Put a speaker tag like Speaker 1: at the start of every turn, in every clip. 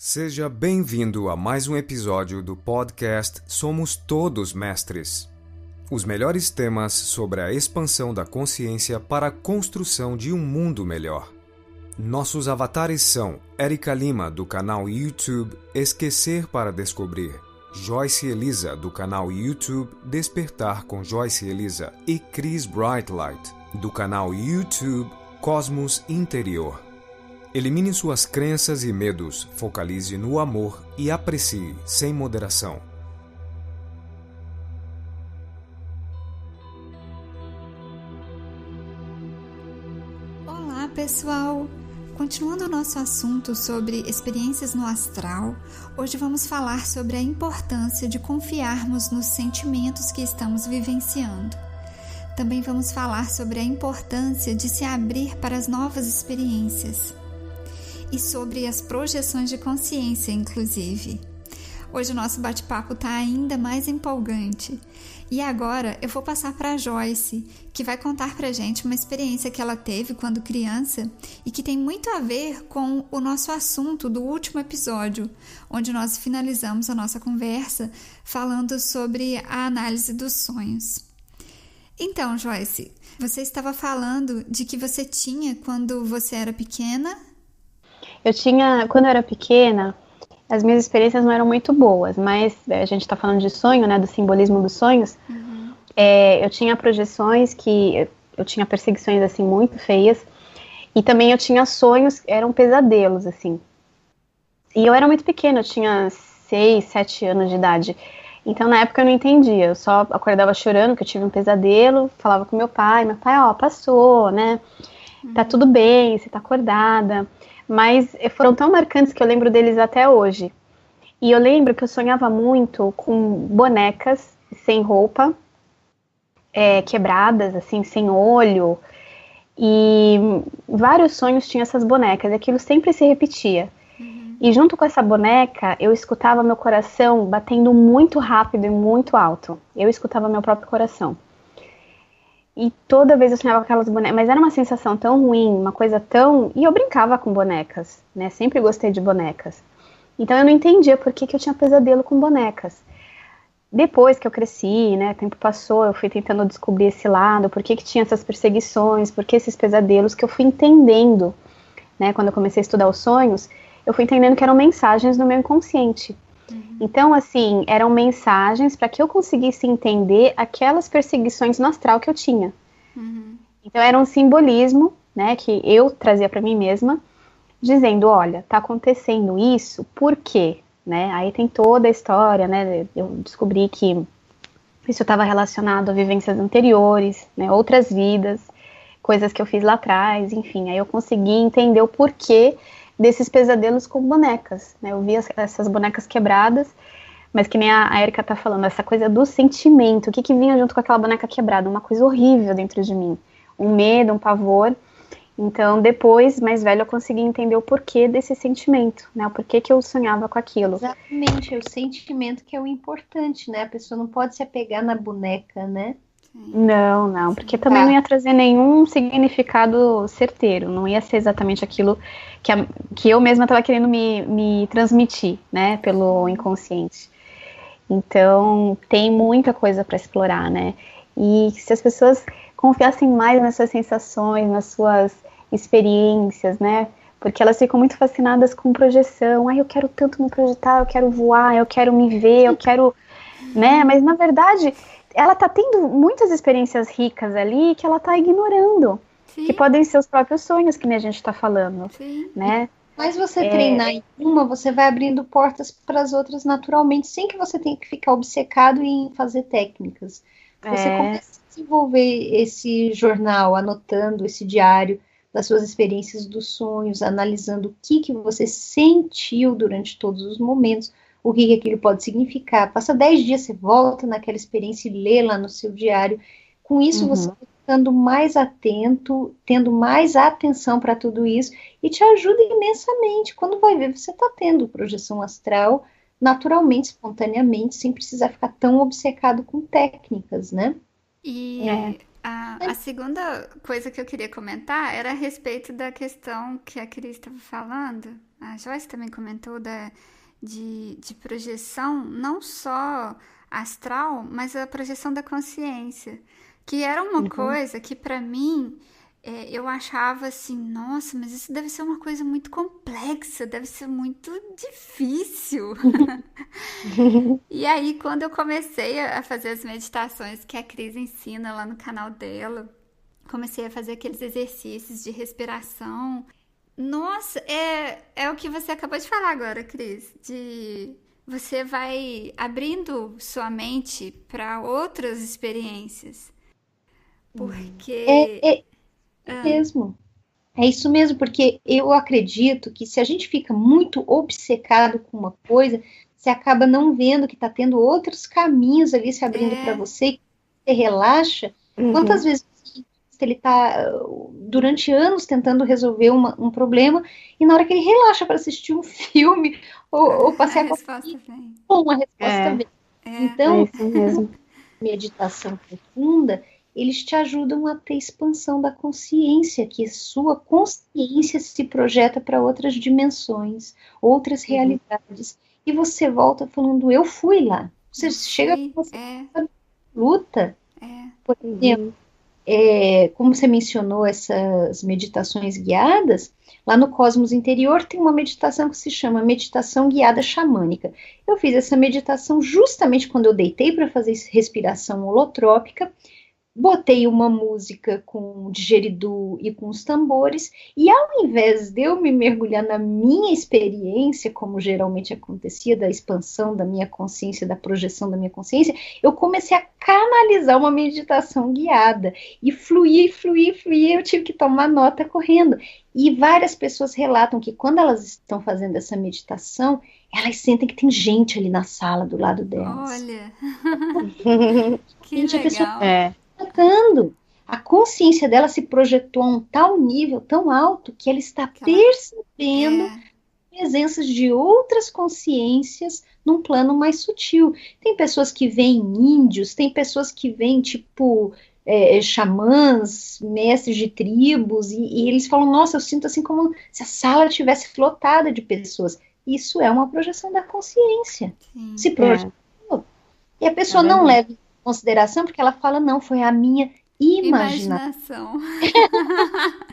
Speaker 1: Seja bem-vindo a mais um episódio do podcast Somos Todos Mestres. Os melhores temas sobre a expansão da consciência para a construção de um mundo melhor. Nossos avatares são Érica Lima, do canal YouTube Esquecer para Descobrir, Joyce Elisa, do canal YouTube Despertar com Joyce Elisa e Chris Brightlight, do canal YouTube Cosmos Interior. Elimine suas crenças e medos, focalize no amor e aprecie sem moderação.
Speaker 2: Olá, pessoal! Continuando o nosso assunto sobre experiências no astral, hoje vamos falar sobre a importância de confiarmos nos sentimentos que estamos vivenciando. Também vamos falar sobre a importância de se abrir para as novas experiências. E sobre as projeções de consciência, inclusive. Hoje o nosso bate-papo está ainda mais empolgante. E agora eu vou passar para a Joyce, que vai contar para a gente uma experiência que ela teve quando criança e que tem muito a ver com o nosso assunto do último episódio, onde nós finalizamos a nossa conversa falando sobre a análise dos sonhos. Então, Joyce, você estava falando de que você tinha quando você era pequena.
Speaker 3: Quando eu era pequena, as minhas experiências não eram muito boas, mas a gente está falando de sonho, né, do simbolismo dos sonhos. Eu tinha projeções eu tinha perseguições, assim, muito feias, e também eu tinha sonhos, eram pesadelos, assim. E eu era muito pequena, eu tinha 6, 7 anos de idade, então na época eu não entendia, eu só acordava chorando que eu tive um pesadelo, falava com meu pai, passou, né, tá tudo bem, você tá acordada. Mas foram tão marcantes que eu lembro deles até hoje. E eu lembro que eu sonhava muito com bonecas sem roupa, quebradas, assim, sem olho. E vários sonhos tinham essas bonecas, e aquilo sempre se repetia. E junto com essa boneca, eu escutava meu coração batendo muito rápido e muito alto. Eu escutava meu próprio coração. E toda vez eu sonhava com aquelas bonecas, mas era uma sensação tão ruim, uma coisa tão... E eu brincava com bonecas, né, sempre gostei de bonecas. Então eu não entendia por que eu tinha pesadelo com bonecas. Depois que eu cresci, né, o tempo passou, eu fui tentando descobrir esse lado, por que tinha essas perseguições, por que esses pesadelos, que eu fui entendendo, né, quando eu comecei a estudar os sonhos, eu fui entendendo que eram mensagens do meu inconsciente. Então, assim, eram mensagens para que eu conseguisse entender aquelas perseguições no astral que eu tinha. Então, era um simbolismo, né, que eu trazia para mim mesma, dizendo, olha, tá acontecendo isso, por quê? Né? Aí tem toda a história, né, eu descobri que isso estava relacionado a vivências anteriores, né, outras vidas, coisas que eu fiz lá atrás, enfim, aí eu consegui entender o porquê desses pesadelos com bonecas, né? Eu via essas bonecas quebradas, mas que nem a Érica tá falando, essa coisa do sentimento, o que vinha junto com aquela boneca quebrada, uma coisa horrível dentro de mim, um medo, um pavor. Então depois, mais velha, eu consegui entender o porquê desse sentimento, né? O porquê que eu sonhava com aquilo.
Speaker 4: Exatamente, é o sentimento que é o importante, né? A pessoa não pode se apegar na boneca, né?
Speaker 3: Não, porque também não ia trazer nenhum significado certeiro, não ia ser exatamente aquilo que eu mesma estava querendo me transmitir, né, pelo inconsciente. Então, tem muita coisa para explorar, né, e se as pessoas confiassem mais nas suas sensações, nas suas experiências, né, porque elas ficam muito fascinadas com projeção, eu quero tanto me projetar, eu quero voar, eu quero me ver, eu quero, né, mas na verdade... ela tá tendo muitas experiências ricas ali que ela tá ignorando. Sim. Que podem ser os próprios sonhos que a gente tá falando.
Speaker 2: Sim.
Speaker 4: Né? Mas você treinar em uma, você vai abrindo portas para as outras naturalmente, sem que você tenha que ficar obcecado em fazer técnicas. Você começa a desenvolver esse jornal, anotando esse diário das suas experiências dos sonhos, analisando o que você sentiu durante todos os momentos, o que aquilo pode significar. Passa 10 dias, você volta naquela experiência e lê lá no seu diário. Com isso, você vai ficando mais atento, tendo mais atenção para tudo isso, e te ajuda imensamente. Quando vai ver, você está tendo projeção astral naturalmente, espontaneamente, sem precisar ficar tão obcecado com técnicas, né?
Speaker 2: E A segunda coisa que eu queria comentar era a respeito da questão que a Cris estava falando. A Joyce também comentou de projeção, não só astral, mas a projeção da consciência. Que era uma coisa que, para mim, eu achava assim, nossa, mas isso deve ser uma coisa muito complexa, deve ser muito difícil. E aí, quando eu comecei a fazer as meditações que a Cris ensina lá no canal dela, comecei a fazer aqueles exercícios de respiração. Nossa, é o que você acabou de falar agora, Cris, de você vai abrindo sua mente para outras experiências. Porque...
Speaker 4: mesmo. É isso mesmo, porque eu acredito que se a gente fica muito obcecado com uma coisa, você acaba não vendo que está tendo outros caminhos ali se abrindo para você, e você relaxa. Quantas vezes ele está durante anos tentando resolver um problema, e na hora que ele relaxa para assistir um filme ou passear com uma resposta vem. Então, meditação profunda, eles te ajudam a ter expansão da consciência, que sua consciência se projeta para outras dimensões, outras realidades. E você volta falando, eu fui lá. Você chega com você luta. Por exemplo, como você mencionou essas meditações guiadas, lá no Cosmos Interior tem uma meditação que se chama meditação guiada xamânica. Eu fiz essa meditação justamente quando eu deitei para fazer respiração holotrópica, botei uma música com didgeridoo e com os tambores, e ao invés de eu me mergulhar na minha experiência, como geralmente acontecia, da expansão da minha consciência, da projeção da minha consciência, eu comecei a canalizar uma meditação guiada, e fluir, eu tive que tomar nota correndo. E várias pessoas relatam que quando elas estão fazendo essa meditação, elas sentem que tem gente ali na sala do lado delas.
Speaker 2: Olha, que
Speaker 4: gente,
Speaker 2: legal.
Speaker 4: A consciência dela se projetou a um tal nível, tão alto, que ela está percebendo presenças de outras consciências num plano mais sutil. Tem pessoas que veem índios, tem pessoas que veem, tipo, xamãs, mestres de tribos, e eles falam, nossa, eu sinto assim como se a sala estivesse lotada de pessoas. Isso é uma projeção da consciência.
Speaker 2: Sim.
Speaker 4: Se projetou. E a pessoa não leva em consideração, porque ela fala, não, foi a minha imaginação.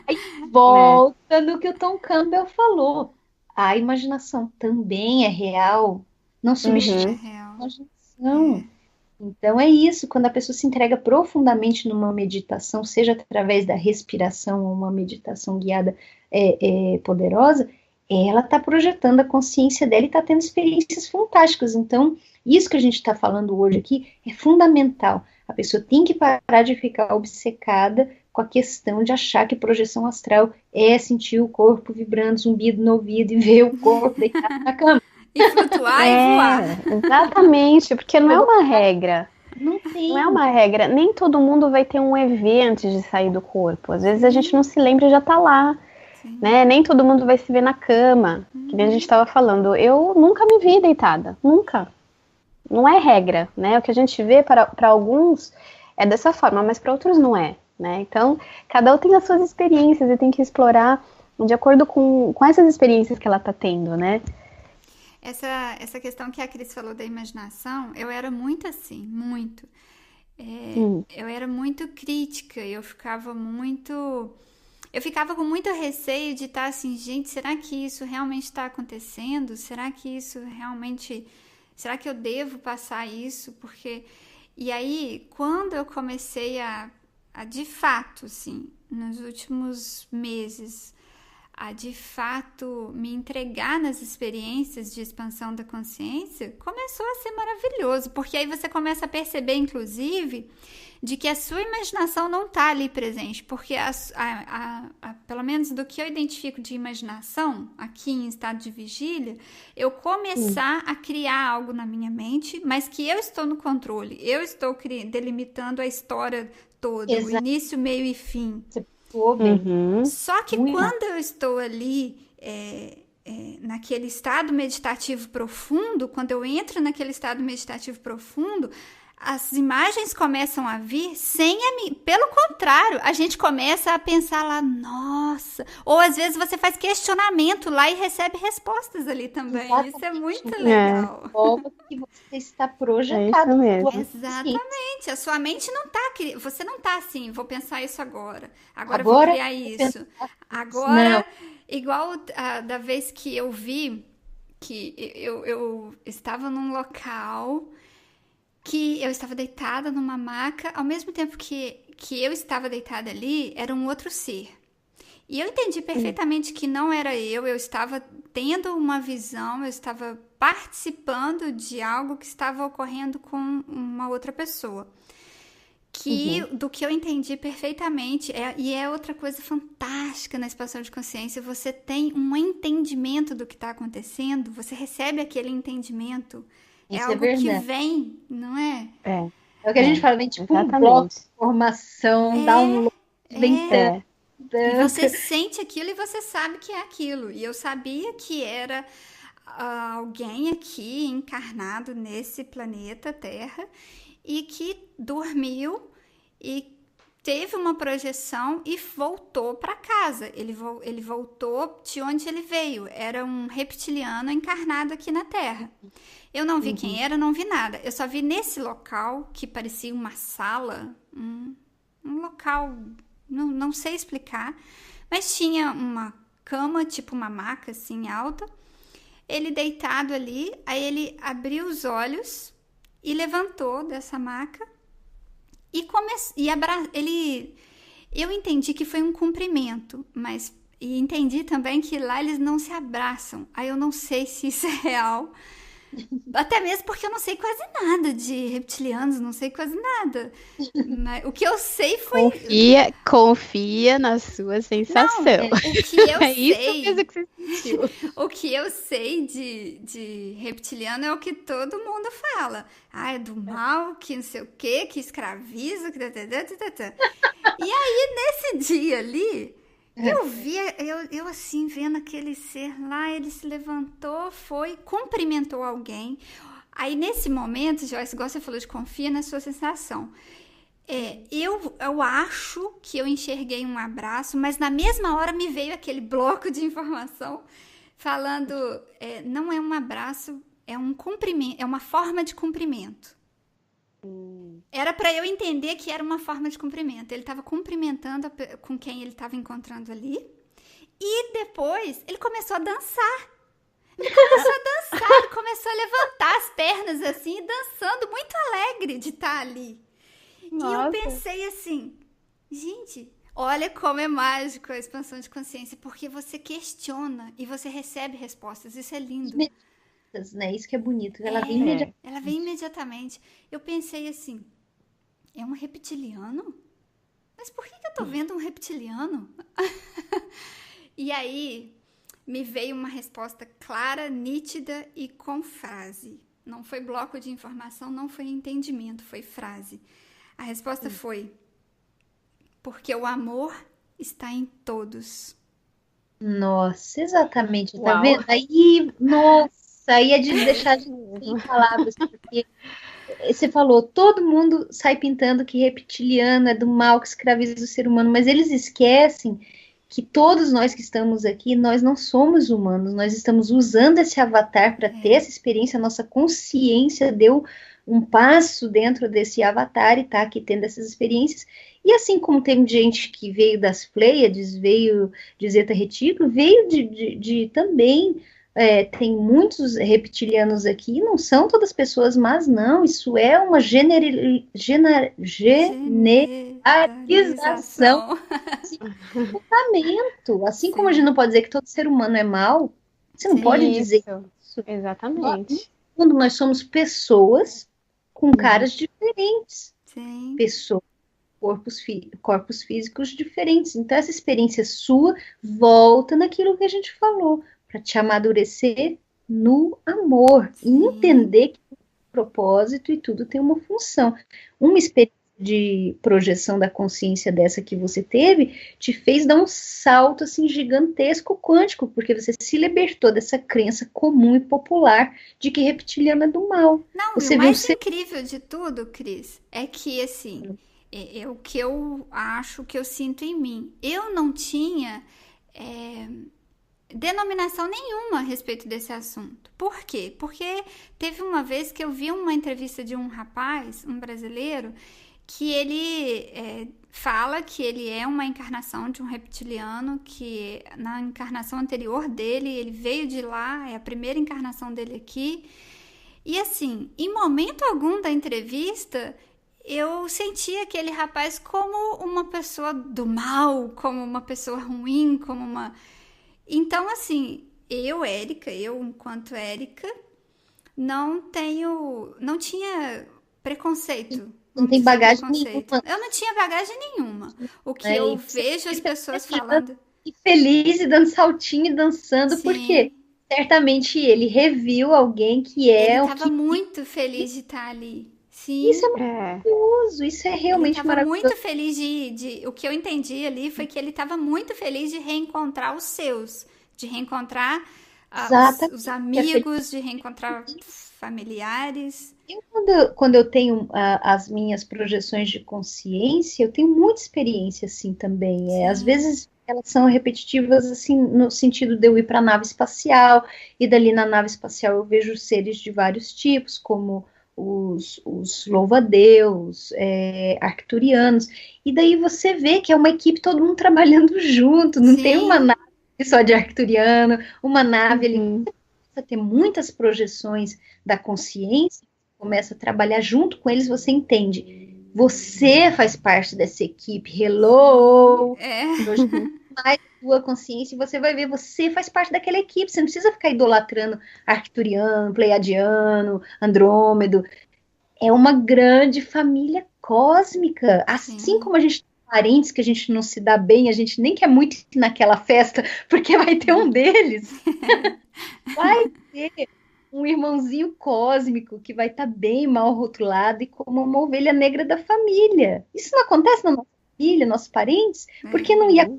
Speaker 4: Aí volta no que o Tom Campbell falou. A imaginação também é real. Não substitui a imaginação. Então é isso, quando a pessoa se entrega profundamente numa meditação, seja através da respiração ou uma meditação guiada poderosa, ela está projetando a consciência dela e está tendo experiências fantásticas. Então, isso que a gente está falando hoje aqui é fundamental. A pessoa tem que parar de ficar obcecada com a questão de achar que projeção astral é sentir o corpo vibrando, zumbido no ouvido e ver o corpo deitado na cama.
Speaker 2: E flutuar e voar.
Speaker 5: Exatamente, porque não é uma regra.
Speaker 4: Não
Speaker 5: é uma regra. Nem todo mundo vai ter um EV antes de sair do corpo. Às vezes a gente não se lembra e já tá lá. Né? Nem todo mundo vai se ver na cama. Que nem a gente estava falando. Eu nunca me vi deitada. Nunca. Não é regra, né? O que a gente vê para alguns é dessa forma, mas para outros não é, né? Então, cada um tem as suas experiências e tem que explorar de acordo com essas experiências que ela está tendo, né?
Speaker 2: Essa questão que a Cris falou da imaginação, eu era muito assim, muito. Eu era muito crítica, eu ficava com muito receio de estar assim, gente, será que isso realmente está acontecendo? Será que eu devo passar isso? Porque... E aí, quando eu comecei a de fato, assim, nos últimos meses, a de fato me entregar nas experiências de expansão da consciência, começou a ser maravilhoso, porque aí você começa a perceber, inclusive, de que a sua imaginação não está ali presente, porque pelo menos do que eu identifico de imaginação, aqui em estado de vigília, eu começar a criar algo na minha mente, mas que eu estou no controle, eu estou delimitando a história toda, o início, meio e fim. Só que quando eu estou ali naquele estado meditativo profundo, quando eu entro naquele estado meditativo profundo, as imagens começam a vir pelo contrário, a gente começa a pensar lá, nossa, ou às vezes você faz questionamento lá e recebe respostas ali também. Exatamente. Isso é muito legal.
Speaker 4: Como que você está projetado.
Speaker 2: Exatamente. A sua mente não tá, você não tá assim, vou pensar isso agora eu vou criar isso. Agora, não. Igual da vez que eu vi que eu estava num local que eu estava deitada numa maca, ao mesmo tempo que eu estava deitada ali, era um outro ser. E eu entendi perfeitamente que não era eu estava tendo uma visão, eu estava participando de algo que estava ocorrendo com uma outra pessoa. Do que eu entendi perfeitamente, e é outra coisa fantástica na expansão de consciência, você tem um entendimento do que está acontecendo, você recebe aquele entendimento. Isso algo que vem, não é?
Speaker 4: É o que a gente fala, vem tipo um bloco de informação, dá um vem.
Speaker 2: E você sente aquilo e você sabe que é aquilo. E eu sabia que era alguém aqui encarnado nesse planeta Terra e que dormiu e teve uma projeção e voltou para casa. Ele voltou de onde ele veio. Era um reptiliano encarnado aqui na Terra. Eu não vi quem era, não vi nada. Eu só vi nesse local, que parecia uma sala, um local, não sei explicar, mas tinha uma cama, tipo uma maca assim, alta. Ele deitado ali, aí ele abriu os olhos e levantou dessa maca e eu entendi que foi um cumprimento, mas entendi também que lá eles não se abraçam. Aí eu não sei se isso é real. Até mesmo porque eu não sei quase nada de reptilianos, não sei quase nada. Mas o que eu sei foi...
Speaker 5: Confia na sua sensação.
Speaker 2: Não, o que eu sei...
Speaker 5: Isso mesmo que você sentiu.
Speaker 2: O que eu sei de reptiliano é o que todo mundo fala. É do mal, que não sei o quê, que escraviza, que... E aí, nesse dia ali... Eu via, eu assim, vendo aquele ser lá, ele se levantou, cumprimentou alguém. Aí, nesse momento, Joyce, igual você falou de confia na sua sensação. Eu acho que eu enxerguei um abraço, mas na mesma hora me veio aquele bloco de informação falando, não é um abraço, é um cumprimento, é uma forma de cumprimento. Era para eu entender que era uma forma de cumprimento. Ele estava cumprimentando com quem ele estava encontrando ali. E depois ele começou a dançar. Ele começou a levantar as pernas assim, dançando, muito alegre de estar ali. Nossa. E eu pensei assim, gente, olha como é mágico a expansão de consciência, porque você questiona e você recebe respostas. Isso é lindo.
Speaker 4: Né? Isso que é bonito. Ela vem imediatamente.
Speaker 2: Ela vem imediatamente. Eu pensei assim, é um reptiliano? Mas por que eu tô vendo um reptiliano? E aí me veio uma resposta clara, nítida e com frase. Não foi bloco de informação, não foi entendimento, foi frase. A resposta foi: porque o amor está em todos.
Speaker 4: Nossa, exatamente. Tá vendo? Aí, nossa. Aí é de deixar de sem palavras, porque você falou, todo mundo sai pintando que reptiliano é do mal, que escraviza o ser humano, mas eles esquecem que todos nós que estamos aqui, nós não somos humanos, nós estamos usando esse avatar para ter essa experiência, a nossa consciência deu um passo dentro desse avatar e tá aqui tendo essas experiências. E assim como tem gente que veio das Pleiades, veio de Zeta Retículo, veio de também... tem muitos reptilianos aqui, não são todas pessoas, mas não, isso é uma generalização de comportamento. Assim como a gente não pode dizer que todo ser humano é mau, você não pode dizer isso.
Speaker 5: Exatamente.
Speaker 4: Quando nós somos pessoas com caras diferentes, pessoas, corpos físicos diferentes. Então, essa experiência sua volta naquilo que a gente falou, para te amadurecer no amor. E entender que o propósito e tudo tem uma função. Uma experiência de projeção da consciência dessa que você teve, te fez dar um salto assim gigantesco quântico, porque você se libertou dessa crença comum e popular de que reptiliano é do mal.
Speaker 2: Não,
Speaker 4: você
Speaker 2: e o mais incrível de tudo, Cris, é que assim, é o que eu acho, que eu sinto em mim. Eu não tinha denominação nenhuma a respeito desse assunto. Por quê? Porque teve uma vez que eu vi uma entrevista de um rapaz, um brasileiro, que ele fala que ele é uma encarnação de um reptiliano, que na encarnação anterior dele, ele veio de lá, é a primeira encarnação dele aqui. E assim, em momento algum da entrevista, eu senti aquele rapaz como uma pessoa do mal, como uma pessoa ruim, como uma... Então, assim, eu, enquanto Érica, não tinha preconceito.
Speaker 4: Não tem bagagem nenhuma.
Speaker 2: Eu não tinha bagagem nenhuma. O que eu vejo as pessoas falando...
Speaker 4: E feliz e dando saltinho e dançando,
Speaker 2: Sim.
Speaker 4: Porque certamente ele reviu alguém que é...
Speaker 2: Ele estava muito feliz de estar ali. Sim.
Speaker 4: Isso é maravilhoso, isso é realmente maravilhoso.
Speaker 2: Muito feliz o que eu entendi ali foi que ele estava muito feliz de reencontrar os seus, de reencontrar os amigos, de reencontrar familiares.
Speaker 4: Quando eu tenho as minhas projeções de consciência, eu tenho muita experiência assim também. Às vezes elas são repetitivas assim no sentido de eu ir para a nave espacial e dali na nave espacial eu vejo seres de vários tipos, como os louva-a-Deus, arcturianos, e daí você vê que é uma equipe, todo mundo trabalhando junto, não tem uma nave só de arcturiano, uma nave ali, começa a ter muitas projeções da consciência, começa a trabalhar junto com eles, você entende, você faz parte dessa equipe, hello, mais sua consciência, e você vai ver, você faz parte daquela equipe, você não precisa ficar idolatrando arcturiano, pleiadiano, Andrômedo, é uma grande família cósmica, assim como a gente tem parentes que a gente não se dá bem, a gente nem quer muito ir naquela festa, porque vai ter um deles, vai ter um irmãozinho cósmico que vai estar bem mal rotulado e como uma ovelha negra da família, isso não acontece na nossa família, nossos parentes, porque não ia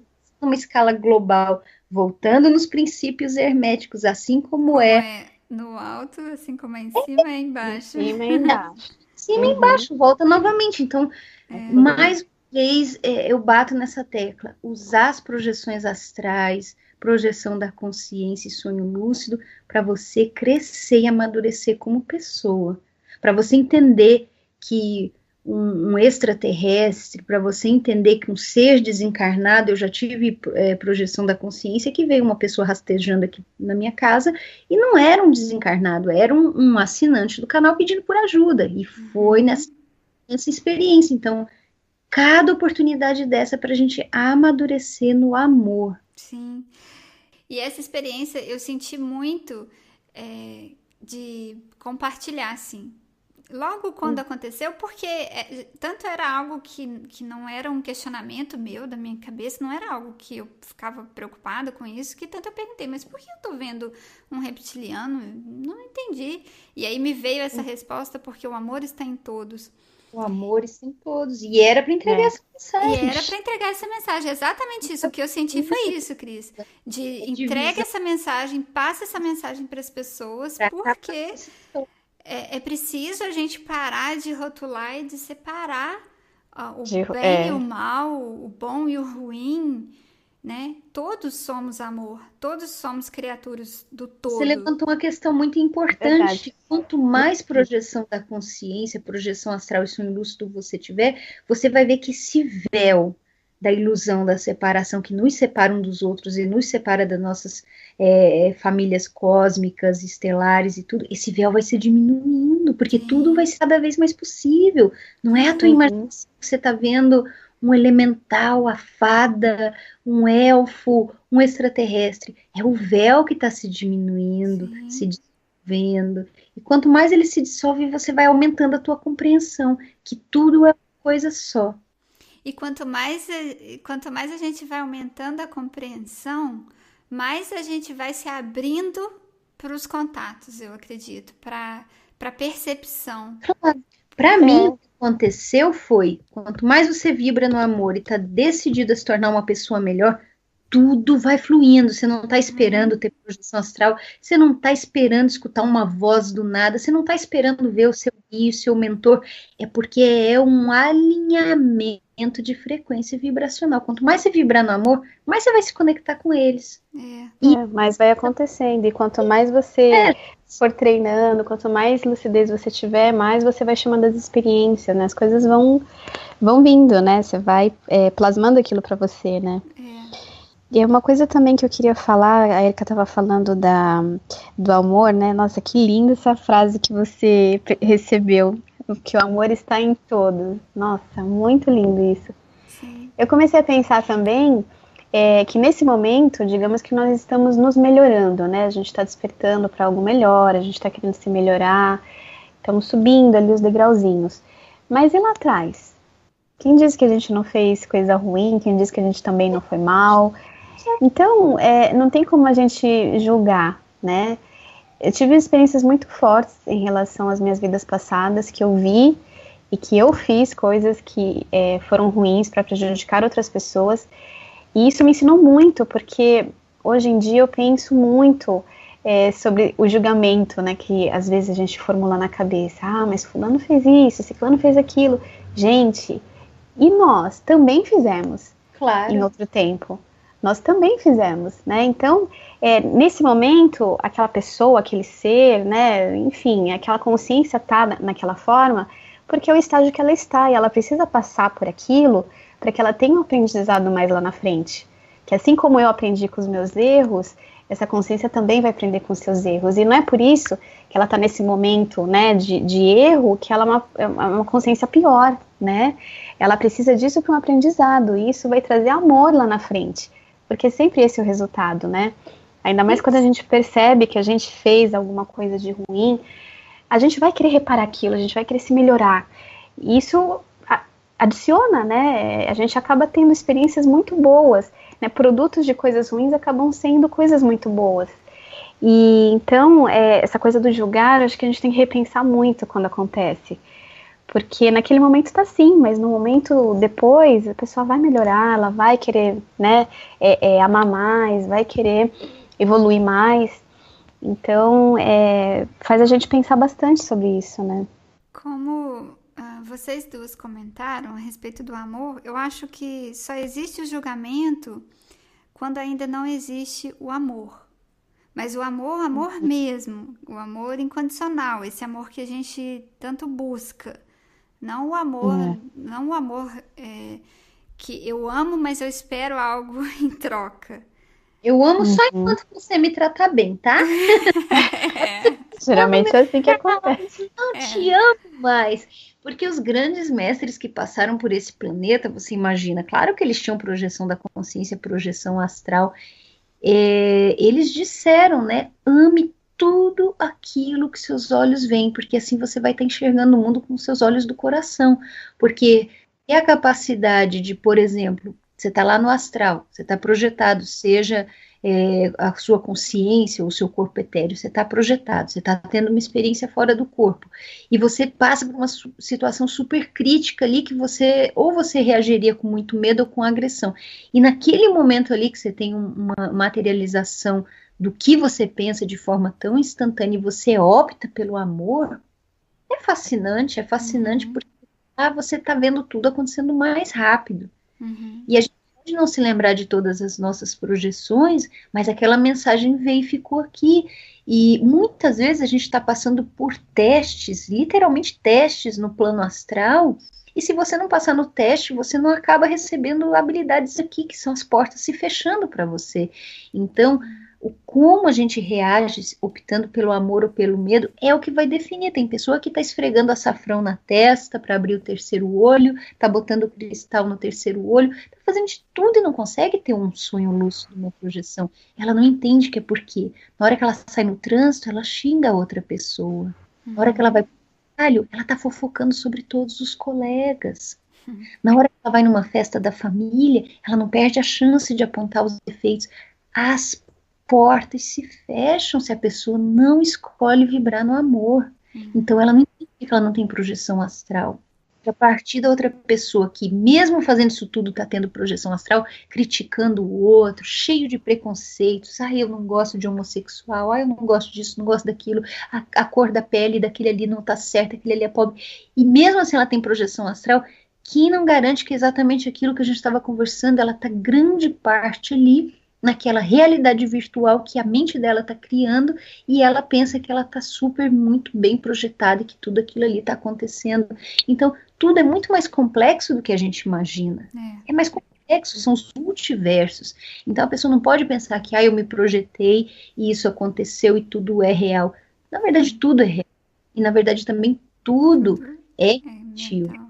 Speaker 4: numa escala global, voltando nos princípios herméticos, assim como é
Speaker 2: no alto, assim como é em cima e embaixo.
Speaker 5: Em cima e embaixo.
Speaker 4: Cima e embaixo, volta novamente. Então, mais uma vez, eu bato nessa tecla. Usar as projeções astrais, projeção da consciência e sonho lúcido, para você crescer e amadurecer como pessoa. Para você entender que um extraterrestre, para você entender que um ser desencarnado, eu já tive projeção da consciência que veio uma pessoa rastejando aqui na minha casa e não era um desencarnado, era um assinante do canal pedindo por ajuda, e foi nessa experiência. Então, cada oportunidade dessa para a gente amadurecer no amor.
Speaker 2: Sim, e essa experiência eu senti muito de compartilhar, assim, logo quando aconteceu, porque tanto era algo que não era um questionamento meu, da minha cabeça, não era algo que eu ficava preocupada com isso, que tanto eu perguntei, mas por que eu tô vendo um reptiliano? Não entendi. E aí me veio essa resposta, porque o amor está em todos.
Speaker 4: O amor está em todos. E era para entregar essa mensagem.
Speaker 2: E era para entregar essa mensagem. Exatamente isso. O que eu senti foi isso, Cris. De entrega essa mensagem, passa essa mensagem para as pessoas, porque... É preciso a gente parar de rotular e de separar o bem e o mal, o bom e o ruim, né? Todos somos amor, todos somos criaturas do todo.
Speaker 4: Você levantou uma questão muito importante. Quanto mais projeção da consciência, projeção astral e sonho lúcido você tiver, você vai ver que esse véu da ilusão da separação que nos separa um dos outros e nos separa das nossas famílias cósmicas, estelares e tudo, esse véu vai se diminuindo, porque tudo vai ser cada vez mais possível. Não é a tua imaginação que você está vendo um elemental, a fada, um elfo, um extraterrestre. É o véu que está se diminuindo, se dissolvendo. E quanto mais ele se dissolve, você vai aumentando a tua compreensão, que tudo é uma coisa só.
Speaker 2: E quanto mais a gente vai aumentando a compreensão, mais a gente vai se abrindo para os contatos, eu acredito, para a percepção.
Speaker 4: Para mim, aconteceu foi, quanto mais você vibra no amor e tá decidido a se tornar uma pessoa melhor, tudo vai fluindo, você não tá esperando ter projeção astral, você não tá esperando escutar uma voz do nada, você não tá esperando ver o seu guia, o seu mentor, é porque é um alinhamento de frequência vibracional. Quanto mais você vibrar no amor, mais você vai se conectar com eles.
Speaker 5: Mais vai acontecendo, e quanto mais você for treinando, quanto mais lucidez você tiver, mais você vai chamando as experiências, né? As coisas vão vindo, né? Você vai plasmando aquilo para você, né? E é uma coisa também que eu queria falar, a Erika estava falando do amor, né? Nossa, que linda essa frase que você recebeu, que o amor está em todos. Nossa, muito lindo isso. Sim. Eu comecei a pensar também que nesse momento, digamos que nós estamos nos melhorando, né? A gente está despertando para algo melhor, a gente está querendo se melhorar, estamos subindo ali os degrauzinhos. Mas e lá atrás? Quem disse que a gente não fez coisa ruim? Quem disse que a gente também não foi mal? Então, não tem como a gente julgar, né? Eu tive experiências muito fortes em relação às minhas vidas passadas, que eu vi e que eu fiz coisas que foram ruins para prejudicar outras pessoas. E isso me ensinou muito, porque hoje em dia eu penso muito sobre o julgamento, né? Que às vezes a gente formula na cabeça. Ah, mas fulano fez isso, ciclano fez aquilo. Gente, e nós também fizemos, claro, em outro tempo. Nós também fizemos, né? Então, nesse momento, aquela pessoa, aquele ser, né? Enfim, aquela consciência está naquela forma, porque é o estágio que ela está, e ela precisa passar por aquilo para que ela tenha um aprendizado mais lá na frente. Que assim como eu aprendi com os meus erros, essa consciência também vai aprender com os seus erros. E não é por isso que ela está nesse momento, né, de erro, que ela é uma consciência pior, né? Ela precisa disso para um aprendizado, e isso vai trazer amor lá na frente. Porque sempre esse é o resultado, né? Ainda mais quando a gente percebe que a gente fez alguma coisa de ruim, a gente vai querer reparar aquilo, a gente vai querer se melhorar. E isso adiciona, né? A gente acaba tendo experiências muito boas, né? Produtos de coisas ruins acabam sendo coisas muito boas. E então, essa coisa do julgar, acho que a gente tem que repensar muito quando acontece. Porque naquele momento está assim, mas no momento depois a pessoa vai melhorar, ela vai querer, né, amar mais, vai querer evoluir mais. Então, faz a gente pensar bastante sobre isso, né?
Speaker 2: Como vocês duas comentaram a respeito do amor, eu acho que só existe o julgamento quando ainda não existe o amor. Mas o amor mesmo, o amor incondicional, esse amor que a gente tanto busca. Não o amor que eu amo, mas eu espero algo em troca.
Speaker 4: Eu amo só enquanto você me tratar bem, tá?
Speaker 5: Geralmente é assim que acontece.
Speaker 4: Não te amo mais. Porque os grandes mestres que passaram por esse planeta, você imagina, claro que eles tinham projeção da consciência, projeção astral. Eles disseram, né? Ame tudo aquilo que seus olhos veem, porque assim você vai estar enxergando o mundo com seus olhos do coração, porque é a capacidade de, por exemplo, você está lá no astral, você está projetado, seja a sua consciência ou o seu corpo etéreo, você está projetado, você está tendo uma experiência fora do corpo, e você passa por uma situação super crítica ali que ou você reagiria com muito medo ou com agressão, e naquele momento ali que você tem uma materialização do que você pensa de forma tão instantânea e você opta pelo amor, é fascinante porque você está vendo tudo acontecendo mais rápido. E a gente pode não se lembrar de todas as nossas projeções, mas aquela mensagem veio e ficou aqui. E muitas vezes a gente está passando por testes, literalmente testes no plano astral, e se você não passar no teste, você não acaba recebendo habilidades aqui, que são as portas se fechando para você. Então, como a gente reage optando pelo amor ou pelo medo é o que vai definir. Tem pessoa que está esfregando açafrão na testa para abrir o terceiro olho, está botando cristal no terceiro olho, está fazendo de tudo e não consegue ter um sonho lúcido, uma projeção. Ela não entende que é porque na hora que ela sai no trânsito, ela xinga a outra pessoa. Na hora que ela vai pro trabalho, ela está fofocando sobre todos os colegas. Na hora que ela vai numa festa da família, ela não perde a chance de apontar os defeitos. As portas se fecham se a pessoa não escolhe vibrar no amor. Então ela não entende que ela não tem projeção astral. a partir da outra pessoa que, mesmo fazendo isso tudo, está tendo projeção astral, criticando o outro, cheio de preconceitos, eu não gosto de homossexual, eu não gosto disso, não gosto daquilo, a cor da pele daquele ali não está certa, aquele ali é pobre, e mesmo assim ela tem projeção astral, que não garante que exatamente aquilo que a gente estava conversando, ela está grande parte ali, naquela realidade virtual que a mente dela está criando, e ela pensa que ela está super, muito bem projetada e que tudo aquilo ali está acontecendo. Então, tudo é muito mais complexo do que a gente imagina. É mais complexo, são os multiversos. Então, a pessoa não pode pensar que, eu me projetei e isso aconteceu e tudo é real. Na verdade, tudo é real. E, na verdade, também tudo é relativo.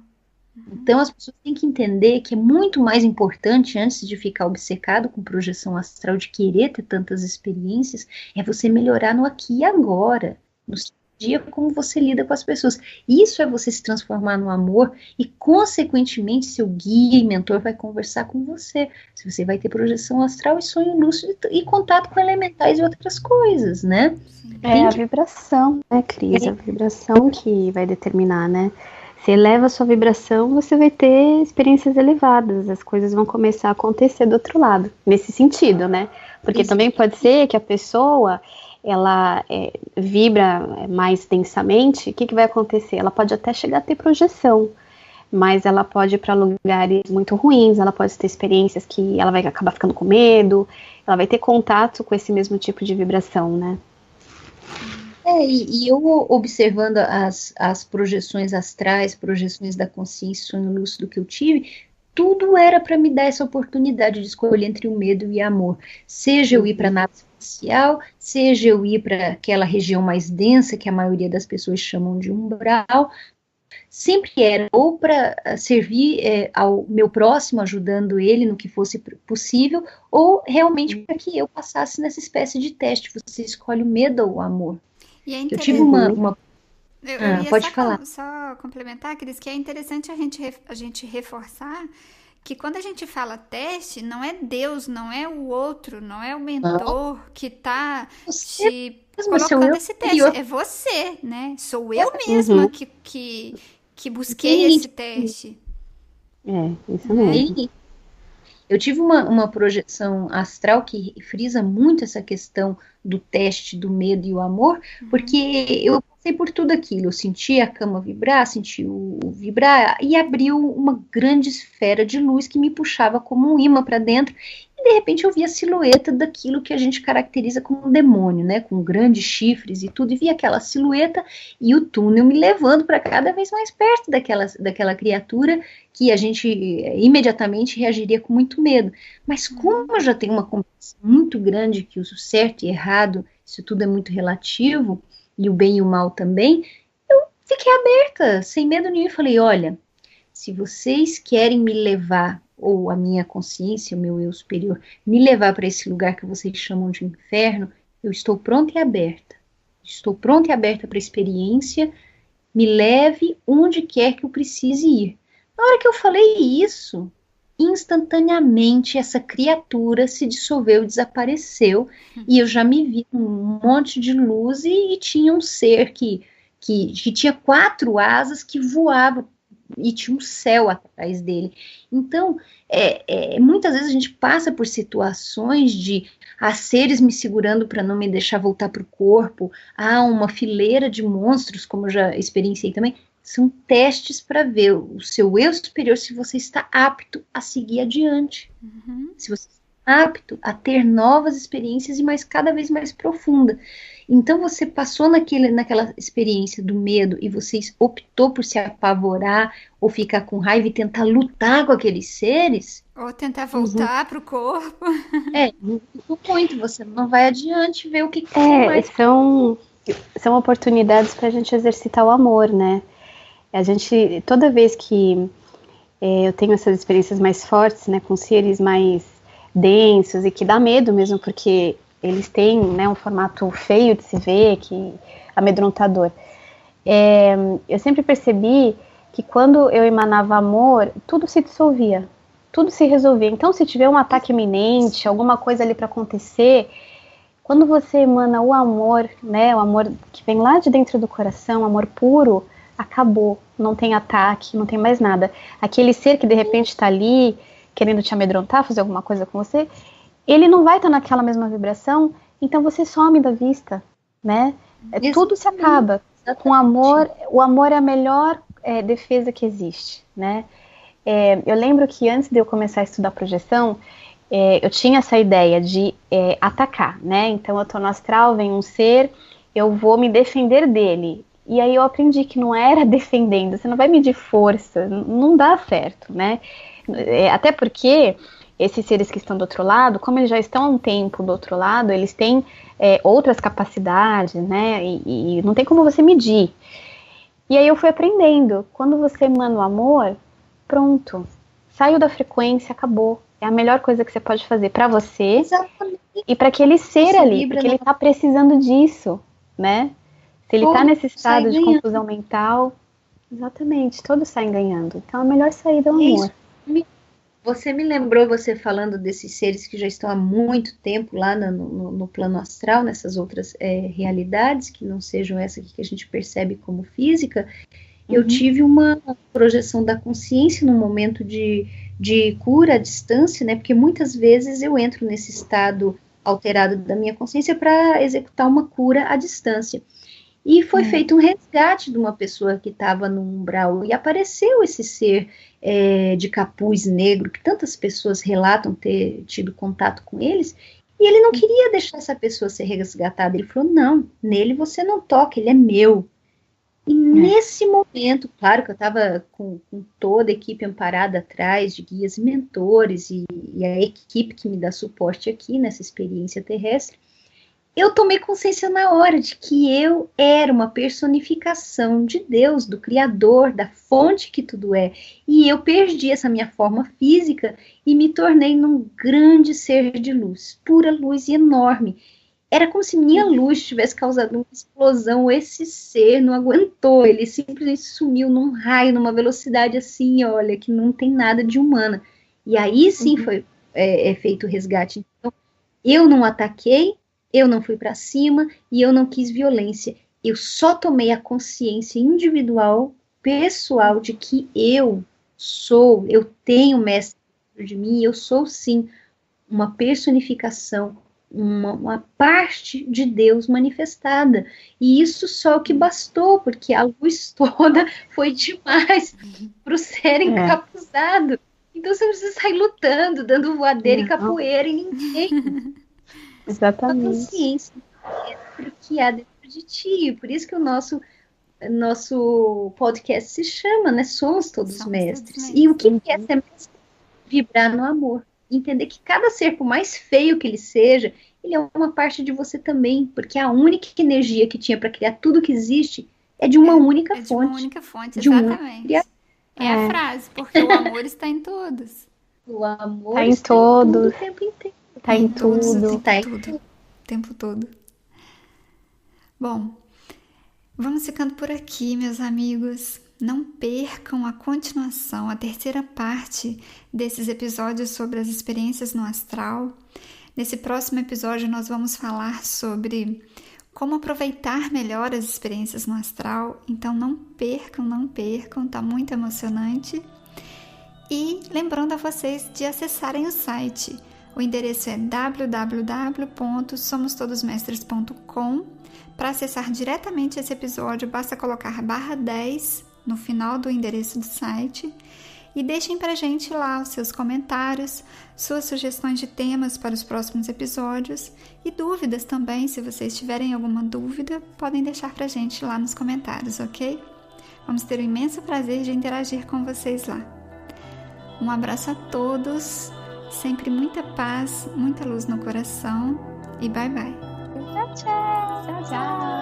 Speaker 4: Então, as pessoas têm que entender que é muito mais importante, antes de ficar obcecado com projeção astral, de querer ter tantas experiências, é você melhorar no aqui e agora, no seu dia, como você lida com as pessoas. Isso é você se transformar no amor e, consequentemente, seu guia e mentor vai conversar com você. Se você vai ter projeção astral e sonho lúcido e contato com elementais e outras coisas, né?
Speaker 5: A vibração, né, Cris? A vibração que vai determinar, né? Se eleva a sua vibração, você vai ter experiências elevadas, as coisas vão começar a acontecer do outro lado, nesse sentido, né? Porque também pode ser que a pessoa, ela vibra mais densamente, o que vai acontecer? Ela pode até chegar a ter projeção, mas ela pode ir para lugares muito ruins, ela pode ter experiências que ela vai acabar ficando com medo, ela vai ter contato com esse mesmo tipo de vibração, né?
Speaker 4: E eu observando as projeções astrais, projeções da consciência, sonho lúcido que eu tive, tudo era para me dar essa oportunidade de escolher entre o medo e amor. Seja eu ir para a nave espacial, seja eu ir para aquela região mais densa, que a maioria das pessoas chamam de umbral, sempre era ou para servir ao meu próximo, ajudando ele no que fosse possível, ou realmente para que eu passasse nessa espécie de teste. Você escolhe o medo ou o amor.
Speaker 2: E é
Speaker 4: eu tive uma...
Speaker 2: Eu ia
Speaker 4: pode falar.
Speaker 2: Só complementar, Cris, que é interessante a gente reforçar que quando a gente fala teste, não é Deus, não é o outro, não é o mentor que está te colocando esse teste, é você, né? Sou eu mesma que busquei esse teste.
Speaker 5: Isso mesmo.
Speaker 4: Eu tive uma projeção astral que frisa muito essa questão do teste do medo e o amor, porque eu passei por tudo aquilo, eu senti a cama vibrar, senti o vibrar, e abriu uma grande esfera de luz que me puxava como um imã para dentro, e de repente eu vi a silhueta daquilo que a gente caracteriza como um demônio, né, com grandes chifres e tudo, e vi aquela silhueta e o túnel me levando para cada vez mais perto daquela criatura, que a gente imediatamente reagiria com muito medo. Mas como eu já tenho uma compreensão muito grande que o certo e errado, isso tudo é muito relativo, e o bem e o mal também, eu fiquei aberta, sem medo nenhum, e falei, olha, se vocês querem me levar, ou a minha consciência, o meu eu superior, me levar para esse lugar que vocês chamam de inferno, eu estou pronta e aberta. Estou pronta e aberta para a experiência, me leve onde quer que eu precise ir. Na hora que eu falei isso, instantaneamente essa criatura se dissolveu, desapareceu, e eu já me vi num monte de luz e tinha um ser que tinha 4 asas que voava e tinha um céu atrás dele. Então, muitas vezes a gente passa por situações de seres me segurando para não me deixar voltar para o corpo, uma fileira de monstros, como eu já experienciei também. São testes para ver o seu eu superior, se você está apto a seguir adiante. Se você está apto a ter novas experiências e cada vez mais profunda. Então você passou naquela experiência do medo e você optou por se apavorar ou ficar com raiva e tentar lutar com aqueles seres.
Speaker 2: Ou tentar voltar para o corpo.
Speaker 4: Muito, você não vai adiante ver o que tem mais.
Speaker 5: São oportunidades para a gente exercitar o amor, né? A gente, toda vez que eu tenho essas experiências mais fortes, né, com seres mais densos e que dá medo mesmo, porque eles têm, né, um formato feio de se ver, amedrontador. Eu sempre percebi que quando eu emanava amor, tudo se dissolvia, tudo se resolvia. Então, se tiver um ataque iminente, alguma coisa ali para acontecer, quando você emana o amor, né, o amor que vem lá de dentro do coração, amor puro, acabou, não tem ataque, não tem mais nada. Aquele ser que de repente está ali, querendo te amedrontar, fazer alguma coisa com você, ele não vai estar naquela mesma vibração, então você some da vista, né? Tudo se acaba. Com amor, o amor é a melhor defesa que existe, né? Eu lembro que antes de eu começar a estudar projeção, eu tinha essa ideia de atacar, né? Então eu tô no astral, vem um ser, eu vou me defender dele. E aí eu aprendi que não era defendendo, você não vai medir força, não dá certo, né? Até porque esses seres que estão do outro lado, como eles já estão há um tempo do outro lado, eles têm outras capacidades, né? E não tem como você medir. E aí eu fui aprendendo, quando você emana o amor, pronto, saiu da frequência, acabou. É a melhor coisa que você pode fazer para você. Exatamente. E para aquele ser ali, porque ele está precisando disso, né? Se ele está nesse estado de confusão mental, exatamente, todos saem ganhando. Então a melhor saída é o amor.
Speaker 4: Você me lembrou, você falando desses seres que já estão há muito tempo lá no plano astral, nessas outras realidades, que não sejam essa aqui que a gente percebe como física. Eu tive uma projeção da consciência num momento de cura à distância, né? Porque muitas vezes eu entro nesse estado alterado da minha consciência para executar uma cura à distância. E foi feito um resgate de uma pessoa que estava no umbral, e apareceu esse ser de capuz negro, que tantas pessoas relatam ter tido contato com eles, e ele não queria deixar essa pessoa ser resgatada. Ele falou, não, nele você não toca, ele é meu. E nesse momento, claro que eu estava com toda a equipe amparada atrás, de guias e mentores, e a equipe que me dá suporte aqui nessa experiência terrestre, eu tomei consciência na hora de que eu era uma personificação de Deus, do Criador, da fonte que tudo é. E eu perdi essa minha forma física e me tornei num grande ser de luz, pura luz e enorme. Era como se minha luz tivesse causado uma explosão. Esse ser não aguentou, ele simplesmente sumiu num raio, numa velocidade assim, olha, que não tem nada de humana. E aí sim foi feito o resgate. Então, eu não ataquei, eu não fui para cima e eu não quis violência. Eu só tomei a consciência individual, pessoal, de que eu tenho mestre dentro de mim, eu sou sim uma personificação, uma parte de Deus manifestada. E isso só o que bastou, porque a luz toda foi demais para o ser encapuzado. Então você precisa sair lutando, dando voadeira e capoeira e ninguém.
Speaker 5: Exatamente.
Speaker 4: A consciência que há dentro de ti. Por isso que o nosso podcast se chama, né? Somos todos mestres. E o que é ser mestre? Vibrar no amor. Entender que cada ser, por mais feio que ele seja, ele é uma parte de você também. Porque a única energia que tinha para criar tudo que existe é de uma única fonte.
Speaker 2: De uma única fonte, exatamente. A frase, porque o amor está em todos.
Speaker 4: O amor
Speaker 5: está em todos.
Speaker 4: O tempo inteiro.
Speaker 5: Está em tudo.
Speaker 2: O tempo todo. Bom, vamos ficando por aqui, meus amigos. Não percam a continuação, a terceira parte desses episódios sobre as experiências no astral. Nesse próximo episódio nós vamos falar sobre como aproveitar melhor as experiências no astral. Então não percam, tá muito emocionante. E lembrando a vocês de acessarem o site. O endereço é www.somostodosmestres.com. Para acessar diretamente esse episódio, basta colocar /10 no final do endereço do site. E deixem pra gente lá os seus comentários, suas sugestões de temas para os próximos episódios e dúvidas também. Se vocês tiverem alguma dúvida, podem deixar pra gente lá nos comentários, ok? Vamos ter o imenso prazer de interagir com vocês lá. Um abraço a todos, sempre muita paz, muita luz no coração e bye bye.
Speaker 5: Tchau, tchau. Tchau, tchau.